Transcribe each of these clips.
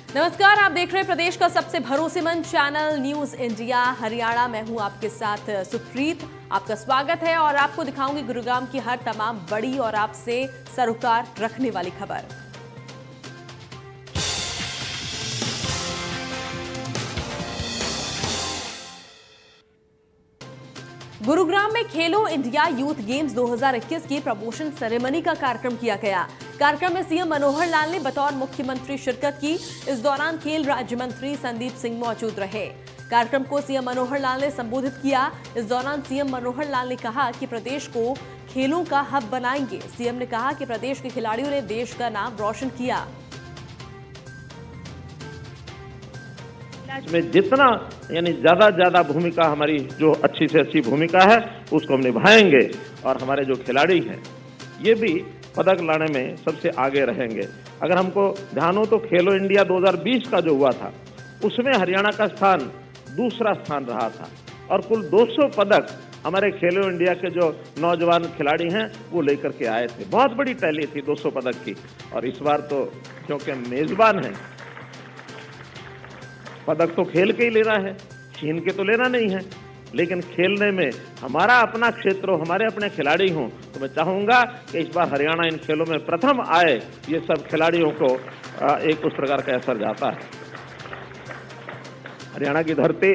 नमस्कार, आप देख रहे हैं प्रदेश का सबसे भरोसेमंद चैनल न्यूज इंडिया हरियाणा। मैं हूं आपके साथ सुप्रीत। आपका स्वागत है और आपको दिखाऊंगी गुरुग्राम की हर तमाम बड़ी और आपसे सरोकार रखने वाली खबर। गुरुग्राम में खेलो इंडिया यूथ गेम्स 2021 की प्रमोशन सेरेमनी का कार्यक्रम किया गया। कार्यक्रम में सीएम मनोहर लाल ने बतौर मुख्यमंत्री शिरकत की। इस दौरान खेल राज्य मंत्री संदीप सिंह मौजूद रहे। कार्यक्रम को सीएम मनोहर लाल ने संबोधित किया। इस दौरान सीएम मनोहर लाल ने कहा कि प्रदेश को खेलों का हब बनाएंगे। सीएम ने कहा कि प्रदेश के खिलाड़ियों ने देश का नाम रोशन किया। में जितना यानी ज्यादा भूमिका हमारी जो अच्छी से अच्छी भूमिका है उसको हम निभाएंगे और हमारे जो खिलाड़ी हैं ये भी पदक लाने में सबसे आगे रहेंगे। अगर हमको ध्यान हो तो खेलो इंडिया 2020 का जो हुआ था उसमें हरियाणा का स्थान दूसरा स्थान रहा था और कुल 200 पदक हमारे खेलो इंडिया के जो नौजवान खिलाड़ी हैं वो लेकर के आए थे। बहुत बड़ी टैली थी 200 पदक की। और इस बार तो क्योंकि मेजबान है, पदक तो खेल के ही लेना है, छीन के तो लेना नहीं है, लेकिन खेलने में हमारा अपना क्षेत्र हो, हमारे अपने खिलाड़ी हों, तो मैं चाहूंगा कि इस बार हरियाणा इन खेलों में प्रथम आए। ये सब खिलाड़ियों को एक उस प्रकार का असर जाता है। हरियाणा की धरती,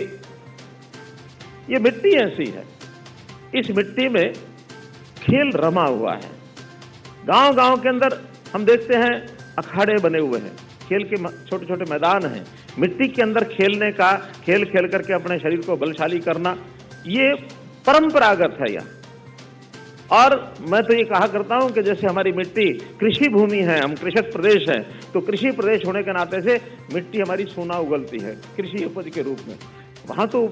ये मिट्टी ऐसी है, इस मिट्टी में खेल रमा हुआ है। गांव गांव के अंदर हम देखते हैं अखाड़े बने हुए हैं, खेल के छोटे छोटे मैदान हैं। मिट्टी के अंदर खेलने का, खेल खेल करके अपने शरीर को बलशाली करना, ये परंपरागत है यहाँ। और मैं तो ये कहा करता हूं कि जैसे हमारी मिट्टी कृषि भूमि है, हम कृषक प्रदेश हैं, तो कृषि प्रदेश होने के नाते से मिट्टी हमारी सोना उगलती है कृषि उपज के रूप में। वहां तो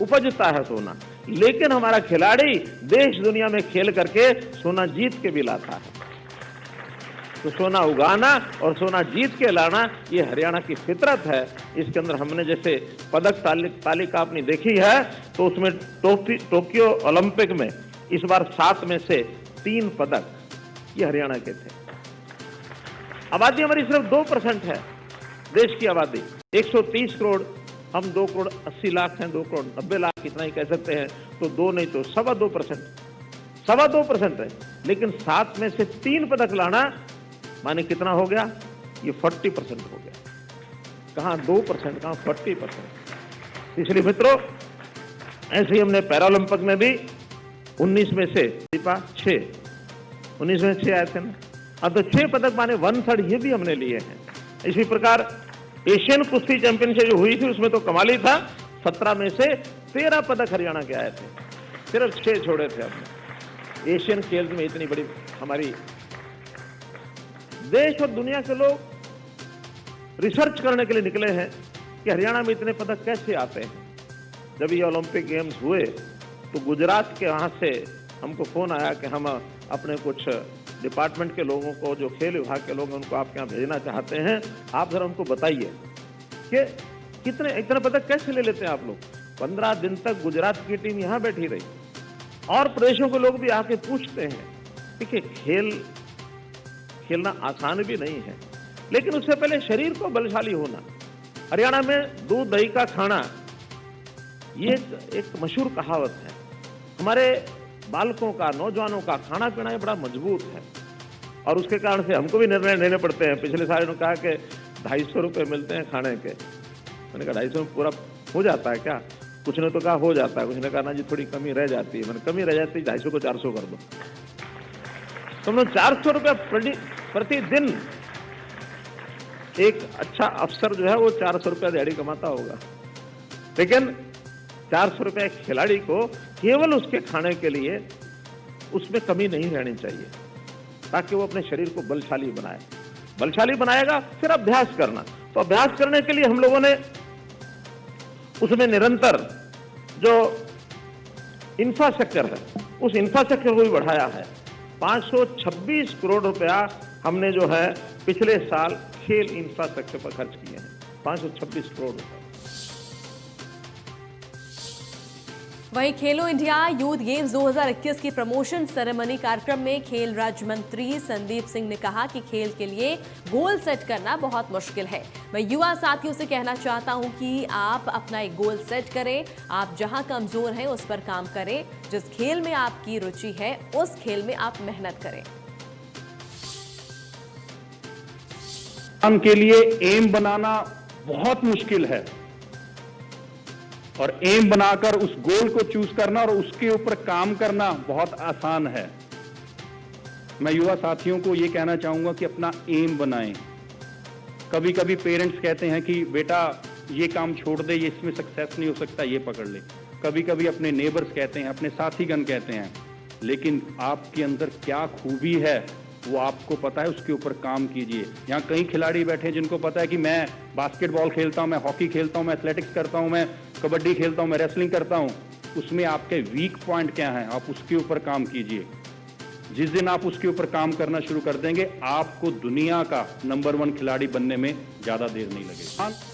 उपजता है सोना, लेकिन हमारा खिलाड़ी देश दुनिया में खेल करके सोना जीत के भी लाता है। तो सोना उगाना और सोना जीत के लाना ये हरियाणा की फितरत है। इसके अंदर हमने जैसे पदक तालिका अपनी देखी है तो उसमें टोक्यो ओलंपिक में इस बार 7 में से 3 पदक ये हरियाणा के थे। आबादी हमारी सिर्फ 2% है, देश की आबादी 130 करोड़, हम 2 करोड़ 80 लाख हैं, 2 करोड़ 90 लाख, इतना ही कह सकते हैं। तो 2 नहीं तो 2.25% है, लेकिन 7 में से 3 पदक लाना माने कितना हो गया? ये 40% हो गया। कहाँ 2%, कहाँ 40%। इसलिए मित्रों, ऐसे ही हमने पैरालंपिक में भी 19 में से 19 में 6 आए थे ना। अब तो 6 पदक माने 1/3 ये भी हमने लिए हैं। इसी प्रकार एशियन कुश्ती चैंपियनशिप जो हुई थी उसमें तो कमाल ही था, 17 में से 13 पदक हरियाणा के आए थे, सिर्फ 6 छोड़े थे हमने। एशियन खेल में इतनी बड़ी हमारी देश और दुनिया के लोग रिसर्च करने के लिए निकले हैं कि हरियाणा में इतने पदक कैसे आते हैं। जब ये ओलंपिक गेम्स हुए तो गुजरात के वहां से हमको फोन आया कि हम अपने कुछ डिपार्टमेंट के लोगों को, जो खेल विभाग के लोग हैं, उनको आपके यहाँ भेजना चाहते हैं। आप जरा उनको बताइए कि इतने पदक कैसे ले लेते हैं आप लोग। 15 दिन तक गुजरात की टीम यहाँ बैठी रही और प्रदेशों के लोग भी आके पूछते हैं। देखिए, खेलना आसान भी नहीं है, लेकिन उससे पहले शरीर को बलशाली होना। हरियाणा में दूध दही का खाना, ये एक मशहूर कहावत है। हमारे बालकों का, नौजवानों का खाना पीना ये बड़ा मजबूत है और उसके कारण से हमको भी निर्णय लेने पड़ते हैं। पिछले साल उन्होंने कहा कि 250 रुपये मिलते हैं खाने के। मैंने कहा 250 में पूरा हो जाता है क्या? कुछ ने तो कहा हो जाता है, कुछ ने कहा ना जी थोड़ी कमी रह जाती है। मैंने कमी रह जाती है, 250 को 400 कर दो। तो 400 रुपये प्रतिदिन एक अच्छा अफसर जो है वो 400 रुपया दिहाड़ी कमाता होगा, लेकिन 400 रुपये खिलाड़ी को केवल उसके खाने के लिए उसमें कमी नहीं रहनी चाहिए, ताकि वो अपने शरीर को बलशाली बनाए। बलशाली बनाएगा फिर अभ्यास करना। तो अभ्यास करने के लिए हम लोगों ने उसमें निरंतर जो इंफ्रास्ट्रक्चर है उस इंफ्रास्ट्रक्चर को भी बढ़ाया है। 526 करोड़ रुपया हमने जो है पिछले साल खेल इंफ्रास्ट्रक्चर पर खर्च किए हैं। 526 करोड़ रुपए। वहीं खेलो इंडिया यूथ गेम्स 2021 की प्रमोशन सेरेमनी कार्यक्रम में खेल राज्य मंत्री संदीप सिंह ने कहा कि खेल के लिए गोल सेट करना बहुत मुश्किल है। मैं युवा साथियों से कहना चाहता हूं कि आप अपना एक गोल सेट करें, आप जहां कमजोर हैं उस पर काम करें, जिस खेल में आपकी रुचि है उस खेल में आप मेहनत करें। के लिए एम बनाना बहुत मुश्किल है और एम बनाकर उस गोल को चूज करना और उसके ऊपर काम करना बहुत आसान है। मैं युवा साथियों को यह कहना चाहूंगा कि अपना एम बनाएं। कभी कभी पेरेंट्स कहते हैं कि बेटा ये काम छोड़ दे, ये इसमें सक्सेस नहीं हो सकता, ये पकड़ ले। कभी कभी अपने नेबर्स कहते हैं, अपने साथीगण कहते हैं, लेकिन आपके अंदर क्या खूबी है वो आपको पता है, उसके ऊपर काम कीजिए। यहाँ कई खिलाड़ी बैठे हैं जिनको पता है कि मैं बास्केटबॉल खेलता हूँ, मैं हॉकी खेलता हूँ, मैं एथलेटिक्स करता हूँ, मैं कबड्डी खेलता हूँ, मैं रेसलिंग करता हूँ। उसमें आपके वीक पॉइंट क्या हैं, आप उसके ऊपर काम कीजिए। जिस दिन आप उसके ऊपर काम करना शुरू कर देंगे, आपको दुनिया का नंबर 1 खिलाड़ी बनने में ज्यादा देर नहीं लगेगी।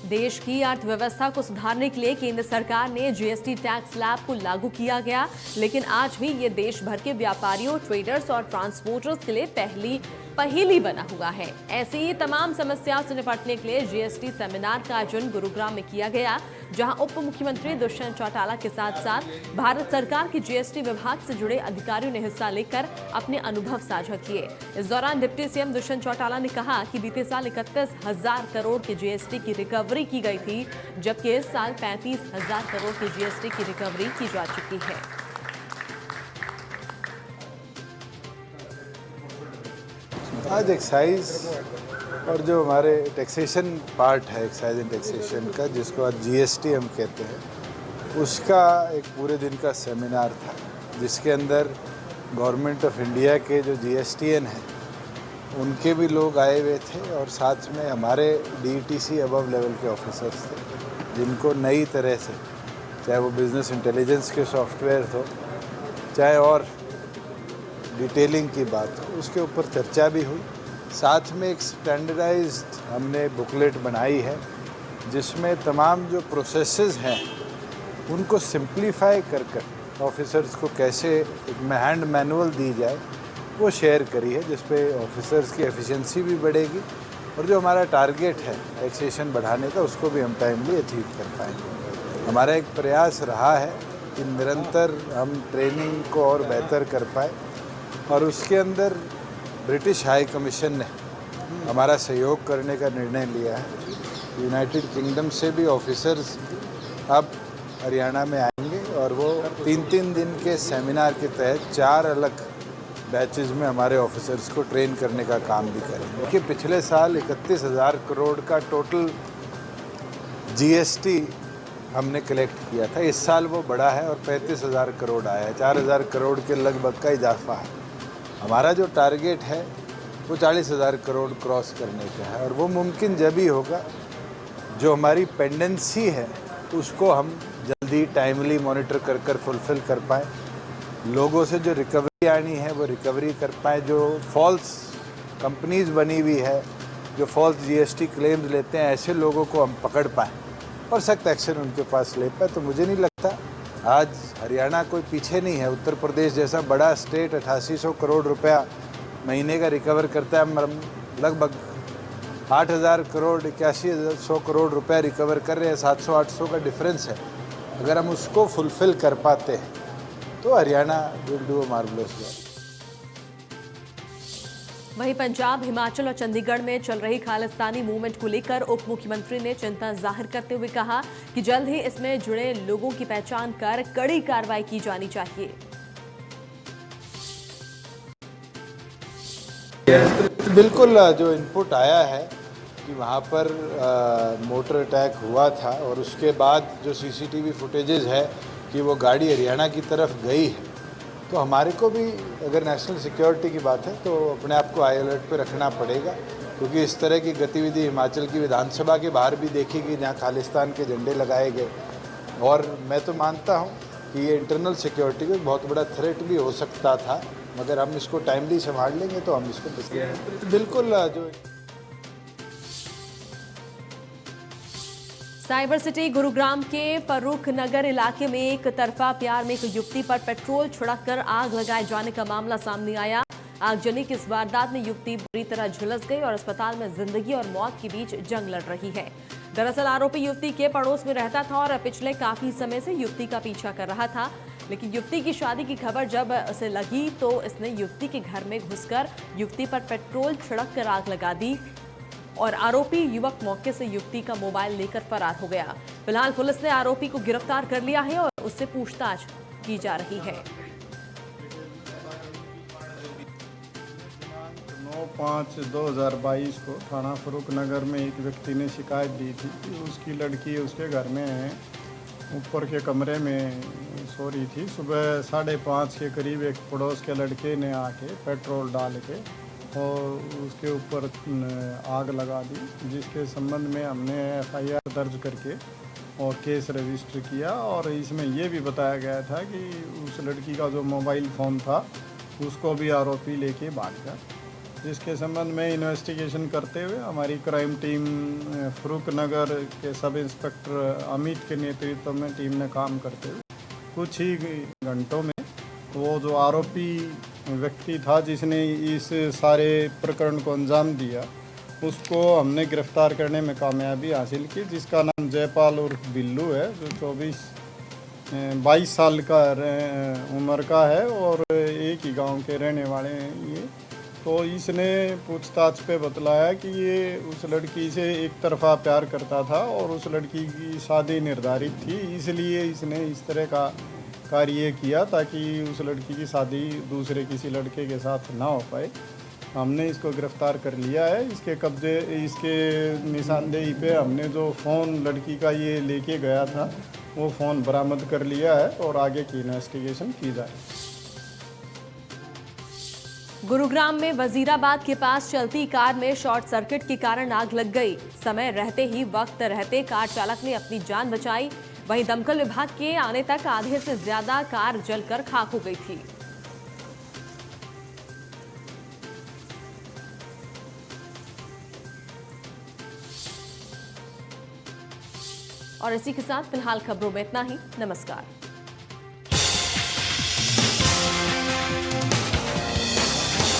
देश की अर्थव्यवस्था को सुधारने के लिए केंद्र सरकार ने जीएसटी टैक्स स्लैब को लागू किया गया, लेकिन आज भी ये देश भर के व्यापारियों, ट्रेडर्स और ट्रांसपोर्टर्स के लिए पहेली बना हुआ है। ऐसी ही तमाम समस्याओं से निपटने के लिए जीएसटी सेमिनार का आयोजन गुरुग्राम में किया गया, जहां उप मुख्यमंत्री दुष्यंत चौटाला के साथ साथ भारत सरकार के जीएसटी विभाग से जुड़े अधिकारियों ने हिस्सा लेकर अपने अनुभव साझा किए। इस दौरान डिप्टी सीएम दुष्यंत चौटाला ने कहा कि बीते साल 31,000 करोड़ के जीएसटी की रिकवरी की गई थी, जबकि इस साल 35,000 करोड़ की जीएसटी की रिकवरी की जा चुकी है। आज एक्साइज और जो हमारे टैक्सेशन पार्ट है, एक्साइज एंड टैक्सेशन का, जिसको आज जीएसटी हम कहते हैं, उसका एक पूरे दिन का सेमिनार था, जिसके अंदर गवर्नमेंट ऑफ इंडिया के जो जीएसटीएन हैं उनके भी लोग आए हुए थे और साथ में हमारे डीटीसी अबव लेवल के ऑफिसर्स थे, जिनको नई तरह से, चाहे वो बिजनेस इंटेलिजेंस के सॉफ्टवेयर हो, चाहे और डिटेलिंग की बात हो, उसके ऊपर चर्चा भी हुई। साथ में एक स्टैंडर्डाइज्ड हमने बुकलेट बनाई है, जिसमें तमाम जो प्रोसेसेस हैं उनको सिंप्लीफाई कर ऑफिसर्स को कैसे एक हैंड मैनुअल दी जाए वो शेयर करी है, जिस पे ऑफिसर्स की एफिशिएंसी भी बढ़ेगी और जो हमारा टारगेट है टैक्सेशन बढ़ाने का, उसको भी हम टाइमली अचीव कर पाएंगे। हमारा एक प्रयास रहा है कि निरंतर हम ट्रेनिंग को और बेहतर कर पाए और उसके अंदर ब्रिटिश हाई कमीशन ने हमारा सहयोग करने का निर्णय लिया है। यूनाइटेड किंगडम से भी ऑफिसर्स अब हरियाणा में आएंगे और वो 3-3 दिन के सेमिनार के तहत 4 अलग बैचेस में हमारे ऑफिसर्स को ट्रेन करने का काम भी करेंगे। कि पिछले साल 31,000 करोड़ का टोटल जीएसटी हमने कलेक्ट किया था, इस साल वो बढ़ा है और 35,000 करोड़ आया है, 4,000 करोड़ के लगभग का इजाफा है। हमारा जो टारगेट है वो 40,000 करोड़ क्रॉस करने का है और वो मुमकिन जब ही होगा जो हमारी पेंडेंसी है उसको हम जल्दी टाइमली मॉनिटर कर फुलफिल कर पाएँ, लोगों से जो रिकवरी आनी है वो रिकवरी कर पाएँ, जो फॉल्स कंपनीज बनी हुई है, जो फॉल्स जीएसटी क्लेम्स लेते हैं, ऐसे लोगों को हम पकड़ पाएँ और सख्त एक्शन उनके पास ले पाए। तो मुझे नहीं लगता आज हरियाणा कोई पीछे नहीं है। उत्तर प्रदेश जैसा बड़ा स्टेट 8800 करोड़ रुपया महीने का रिकवर करता है, हम लगभग 8,000 करोड़ 8100 करोड़ रुपया रिकवर कर रहे हैं, 700-800 का डिफरेंस है। अगर हम उसको फुलफिल कर पाते हैं तो Haryana will do a marvellous job. वहीं पंजाब, हिमाचल और चंडीगढ़ में चल रही खालिस्तानी मूवमेंट को लेकर उप मुख्यमंत्री ने चिंता जाहिर करते हुए कहा कि जल्द ही इसमें जुड़े लोगों की पहचान कर कड़ी कार्रवाई की जानी चाहिए। बिल्कुल, जो इनपुट आया है कि वहाँ पर मोटर अटैक हुआ था और उसके बाद जो सीसीटीवी फुटेजेस है कि वो गाड़ी हरियाणा की तरफ गई है, तो हमारे को भी अगर नेशनल सिक्योरिटी की बात है तो अपने आप को हाई अलर्ट पे रखना पड़ेगा, क्योंकि इस तरह की गतिविधि हिमाचल की विधानसभा के बाहर भी देखी गई, जहाँ खालिस्तान के झंडे लगाए गए। और मैं तो मानता हूँ कि ये इंटरनल सिक्योरिटी को एक बहुत बड़ा थ्रेट भी हो सकता था, मगर हम इसको टाइमली संभाल लेंगे तो हम इसको बिल्कुल जो साइबर सिटी गुरुग्राम के फर्रुख नगर इलाके में एक तरफा प्यार में एक युवती पर पेट्रोल छिड़ककर आग लगाए जाने का मामला सामने आया। आगजनी की इस वारदात में युवती बुरी तरह झुलस गई और अस्पताल में जिंदगी और मौत के बीच जंग लड़ रही है। दरअसल आरोपी युवती के पड़ोस में रहता था और पिछले काफी समय से युवती का पीछा कर रहा था, लेकिन युवती की शादी की खबर जब उसे लगी तो इसने युवती के घर में घुसकर युवती पर पेट्रोल छिड़ककर आग लगा दी और आरोपी युवक मौके से युवती का मोबाइल लेकर फरार हो गया। फिलहाल पुलिस ने आरोपी को गिरफ्तार कर लिया है और उससे पूछताछ की जा रही है। 9/5/2022 को थाना फर्रुख नगर में एक व्यक्ति ने शिकायत दी थी कि उसकी लड़की उसके घर में ऊपर के कमरे में सो रही थी। सुबह 5:30 के करीब एक पड़ोस के लड़के ने आके पेट्रोल डाल के और उसके ऊपर आग लगा दी, जिसके संबंध में हमने FIR दर्ज करके और केस रजिस्टर किया। और इसमें यह भी बताया गया था कि उस लड़की का जो मोबाइल फ़ोन था उसको भी आरोपी लेके भाग गया, जिसके संबंध में इन्वेस्टिगेशन करते हुए हमारी क्राइम टीम फर्रुख नगर के सब इंस्पेक्टर अमित के नेतृत्व में टीम ने काम करते हुए कुछ ही घंटों में वो जो आरोपी व्यक्ति था जिसने इस सारे प्रकरण को अंजाम दिया उसको हमने गिरफ्तार करने में कामयाबी हासिल की, जिसका नाम जयपाल उर्फ बिल्लू है, जो 22 साल का उम्र का है और एक ही गांव के रहने वाले हैं ये। तो इसने पूछताछ पे बतलाया कि ये उस लड़की से एक तरफा प्यार करता था और उस लड़की की शादी निर्धारित थी, इसलिए इसने इस तरह का कार्य किया ताकि उस लड़की की शादी दूसरे किसी लड़के के साथ ना हो पाए। हमने इसको गिरफ्तार कर लिया है। इसके निशानदेही पे हमने जो फ़ोन लड़की का ये लेके गया था वो फ़ोन बरामद कर लिया है और आगे की इन्वेस्टिगेशन की जाए। गुरुग्राम में वजीराबाद के पास चलती कार में शॉर्ट सर्किट के कारण आग लग गई। समय रहते ही वक्त रहते कार चालक ने अपनी जान बचाई। वहीं दमकल विभाग के आने तक आधे से ज्यादा कार जलकर खाक हो गई थी। और इसी के साथ फिलहाल खबरों में इतना ही। नमस्कार।